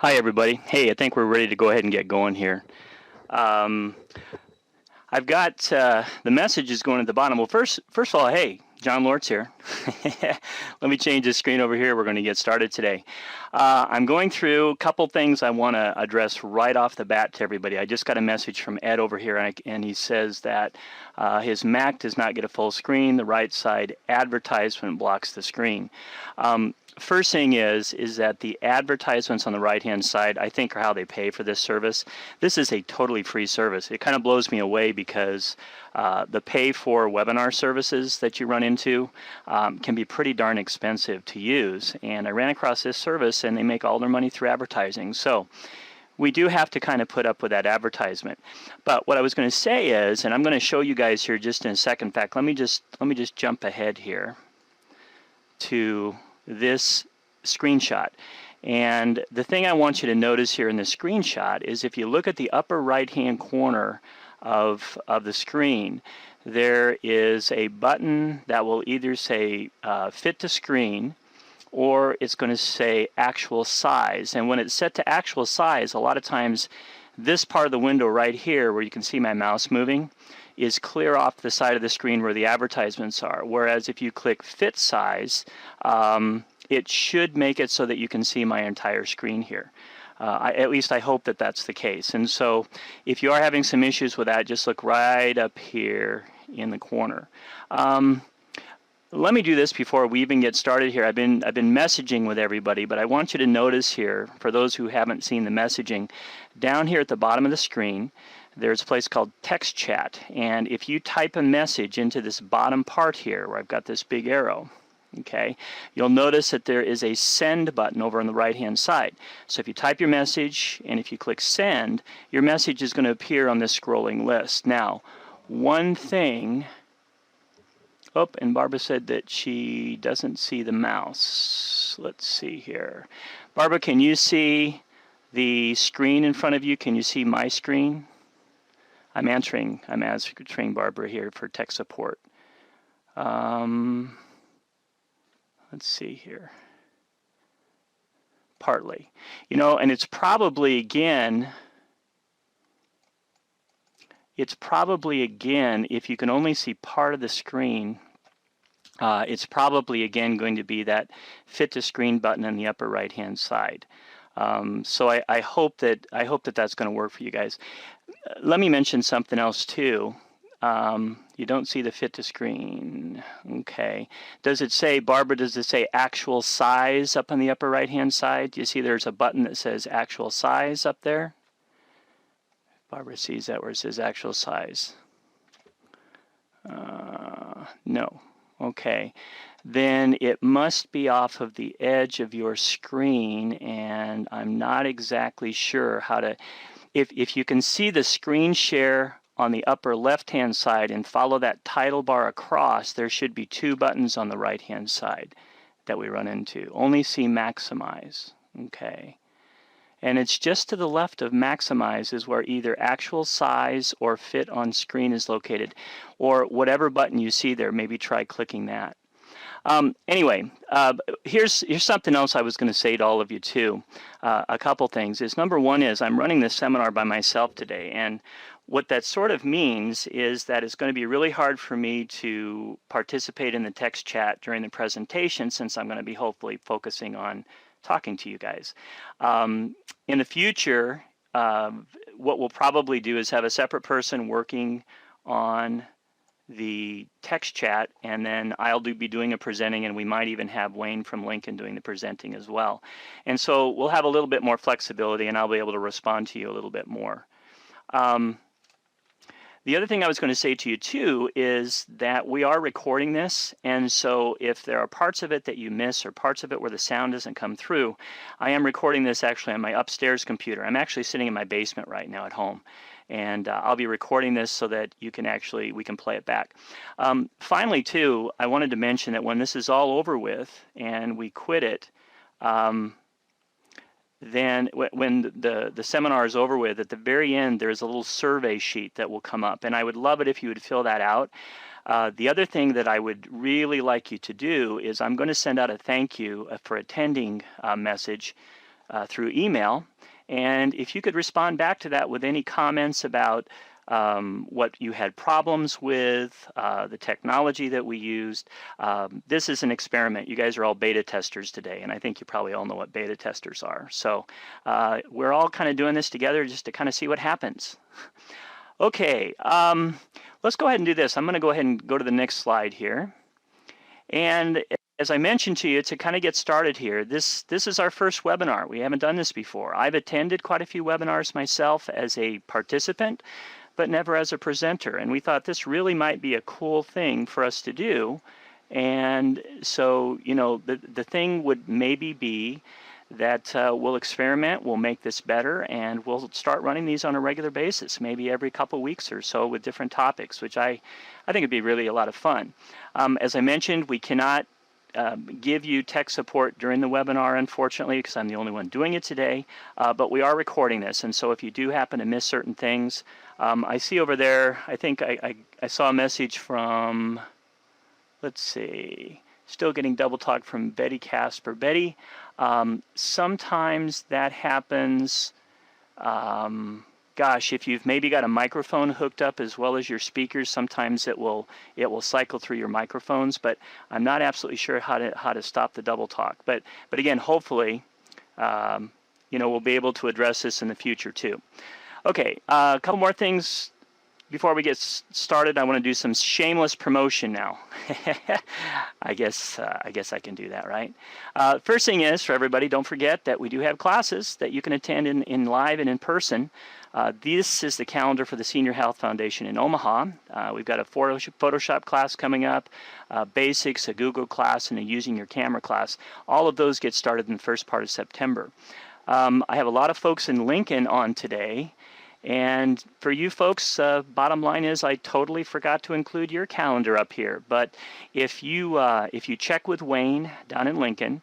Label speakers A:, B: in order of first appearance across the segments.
A: Hi, everybody. Hey, I think we're ready to go ahead and get going here. Um, I've got the message is going at the bottom. Well, first of all, hey, John Lortz here. Let me change the screen over here. We're going to get started today. I'm going through a couple things I want to address right off the bat to everybody. I just got a message from Ed over here, and he says that his Mac does not get a full screen. The right side advertisement blocks the screen. First thing is that the advertisements on the right-hand side, I think, are how they pay for this service. This is a totally free service. It kind of blows me away because the pay for webinar services that you run into can be pretty darn expensive to use. And I ran across this service, and they make all their money through advertising. So we do have to kind of put up with that advertisement. But what I was going to say is, and I'm going to show you guys here just in a second. In fact, let me just jump ahead here to this screenshot. And the thing I want you to notice here in the screenshot is if you look at the upper right hand corner of the screen, there is a button that will either say fit to screen, or it's going to say actual size. And when it's set to actual size, a lot of times this part of the window right here where you can see my mouse moving is clear off the side of the screen where the advertisements are. Whereas if you click fit size, it should make it so that you can see my entire screen here. At least I hope that that's the case. And so if you are having some issues with that, just look right up here in the corner. Let me do this before we even get started here. I've been messaging with everybody, but I want you to notice here, for those who haven't seen the messaging, down here at the bottom of the screen, there's a place called text chat. And if you type a message into this bottom part here, where I've got this big arrow, okay, you'll notice that there is a send button over on the right hand side. So if you type your message and if you click send, your message is going to appear on this scrolling list. Now, one thing, oh, and Barbara said that she doesn't see the mouse. Let's see here. Barbara, can you see the screen in front of you? Can you see my screen? I'm answering Barbara here for tech support. Let's see here. Partly. You know, and it's probably again, if you can only see part of the screen, it's probably again going to be that fit to screen button in the upper right hand side. So I hope that that's going to work for you guys. Let me mention something else too. You don't see the fit to screen. Okay. Does it say, Barbara, does it say actual size up on the upper right hand side? Do you see there's a button that says actual size up there? Barbara sees that where it says actual size. No. Okay. Then it must be off of the edge of your screen, and I'm not exactly sure how to. If you can see the screen share on the upper left-hand side and follow that title bar across, there should be two buttons on the right-hand side that we run into. Only see maximize. Okay. And it's just to the left of maximize is where either actual size or fit on screen is located, or whatever button you see there, maybe try clicking that. Anyway, here's something else I was going to say to all of you too. A couple things is, number one is I'm running this seminar by myself today, and what that sort of means is that it's going to be really hard for me to participate in the text chat during the presentation, since I'm going to be hopefully focusing on talking to you guys. In the future, what we'll probably do is have a separate person working on the text chat, and then I'll be doing a presenting, and we might even have Wayne from Lincoln doing the presenting as well. And so we'll have a little bit more flexibility, and I'll be able to respond to you a little bit more. The other thing I was going to say to you too is that we are recording this, and so if there are parts of it that you miss or parts of it where the sound doesn't come through, I am recording this actually on my upstairs computer. I'm actually sitting in my basement right now at home, and I'll be recording this so that we can play it back. Finally too, I wanted to mention that when this is all over with and we quit it, then when the seminar is over with, at the very end, there's a little survey sheet that will come up, and I would love it if you would fill that out. The other thing that I would really like you to do is I'm going to send out a thank you for attending message through email. And if you could respond back to that with any comments about what you had problems with, the technology that we used. This is an experiment. You guys are all beta testers today, and I think you probably all know what beta testers are. So we're all kind of doing this together just to kind of see what happens. Okay, let's go ahead and do this. I'm going to go ahead and go to the next slide here. And as I mentioned to you, to kind of get started here, this is our first webinar. We haven't done this before. I've attended quite a few webinars myself as a participant, but never as a presenter. And we thought this really might be a cool thing for us to do. And so, you know, the thing would maybe be that we'll experiment, we'll make this better, and we'll start running these on a regular basis, maybe every couple weeks or so with different topics, which I think would be really a lot of fun. As I mentioned, we cannot give you tech support during the webinar, unfortunately, because I'm the only one doing it today, but we are recording this, and so if you do happen to miss certain things, I see over there, I think I saw a message from, let's see, still getting double talk from Betty Casper. Betty, sometimes that happens, gosh, if you've maybe got a microphone hooked up as well as your speakers, sometimes it will cycle through your microphones, but I'm not absolutely sure how to stop the double talk. But again, hopefully, you know, we'll be able to address this in the future too. Okay, a couple more things before we get started. I want to do some shameless promotion now. I guess I can do that, right? First thing is, for everybody, don't forget that we do have classes that you can attend in live and in person. This is the calendar for the Senior Health Foundation in Omaha. We've got a Photoshop class coming up, basics, a Google class, and a using your camera class. All of those get started in the first part of September. I have a lot of folks in Lincoln on today. And for you folks, bottom line is I totally forgot to include your calendar up here. But if you check with Wayne down in Lincoln,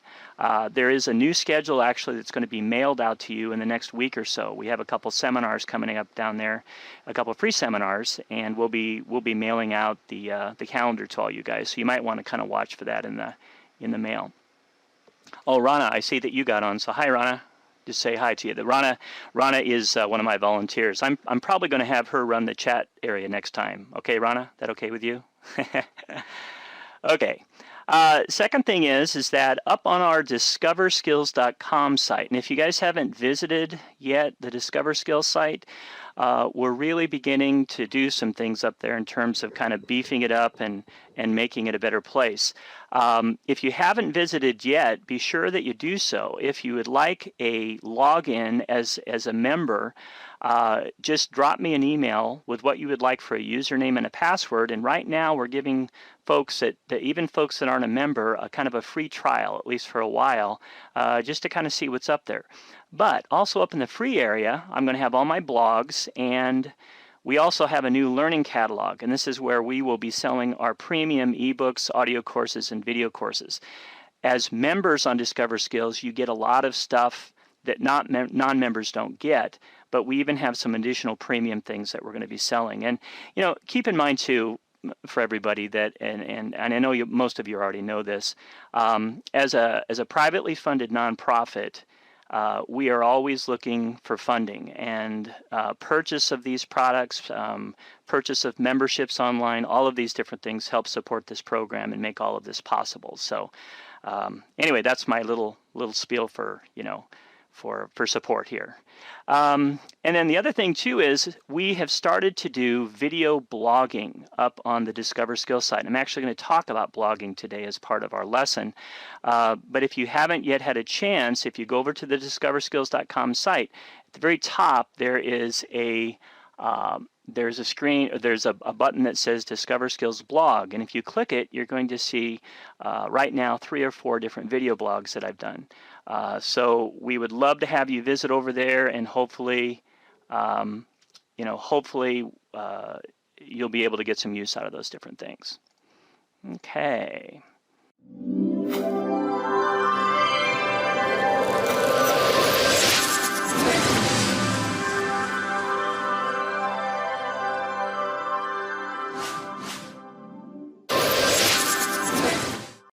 A: there is a new schedule actually that's going to be mailed out to you in the next week or so. We have a couple seminars coming up down there, a couple free seminars, and we'll be mailing out the calendar to all you guys. So you might want to kind of watch for that in the mail. Oh, Rana, I see that you got on. So hi, Rana. Just say hi to you. Rana is one of my volunteers. I'm probably going to have her run the chat area next time. Okay, Rana, that okay with you? Okay. Second thing is that up on our discoverskills.com site, and if you guys haven't visited yet the Discover Skills site, we're really beginning to do some things up there in terms of kind of beefing it up and making it a better place. If you haven't visited yet, be sure that you do so. If you would like a login as a member, just drop me an email with what you would like for a username and a password. And right now we're giving folks even folks that aren't a member, a kind of a free trial, at least for a while, just to kind of see what's up there. But also up in the free area, I'm going to have all my blogs, and we also have a new learning catalog, and this is where we will be selling our premium ebooks, audio courses, and video courses. As members on Discover Skills, you get a lot of stuff that non-members don't get, but we even have some additional premium things that we're going to be selling. And you know, keep in mind too, for everybody that, and I know most of you already know this, as a privately funded nonprofit, we are always looking for funding, and purchase of these products, purchase of memberships online, all of these different things help support this program and make all of this possible. So anyway, that's my little spiel for, you know, for support here. And then the other thing too is we have started to do video blogging up on the Discover Skills site. I'm actually going to talk about blogging today as part of our lesson. But if you haven't yet had a chance, if you go over to the discoverskills.com site, at the very top there is there's a button that says Discover Skills Blog, and if you click it, you're going to see right now 3 or 4 different video blogs that I've done. So we would love to have you visit over there, and hopefully, you know, hopefully you'll be able to get some use out of those different things. Okay.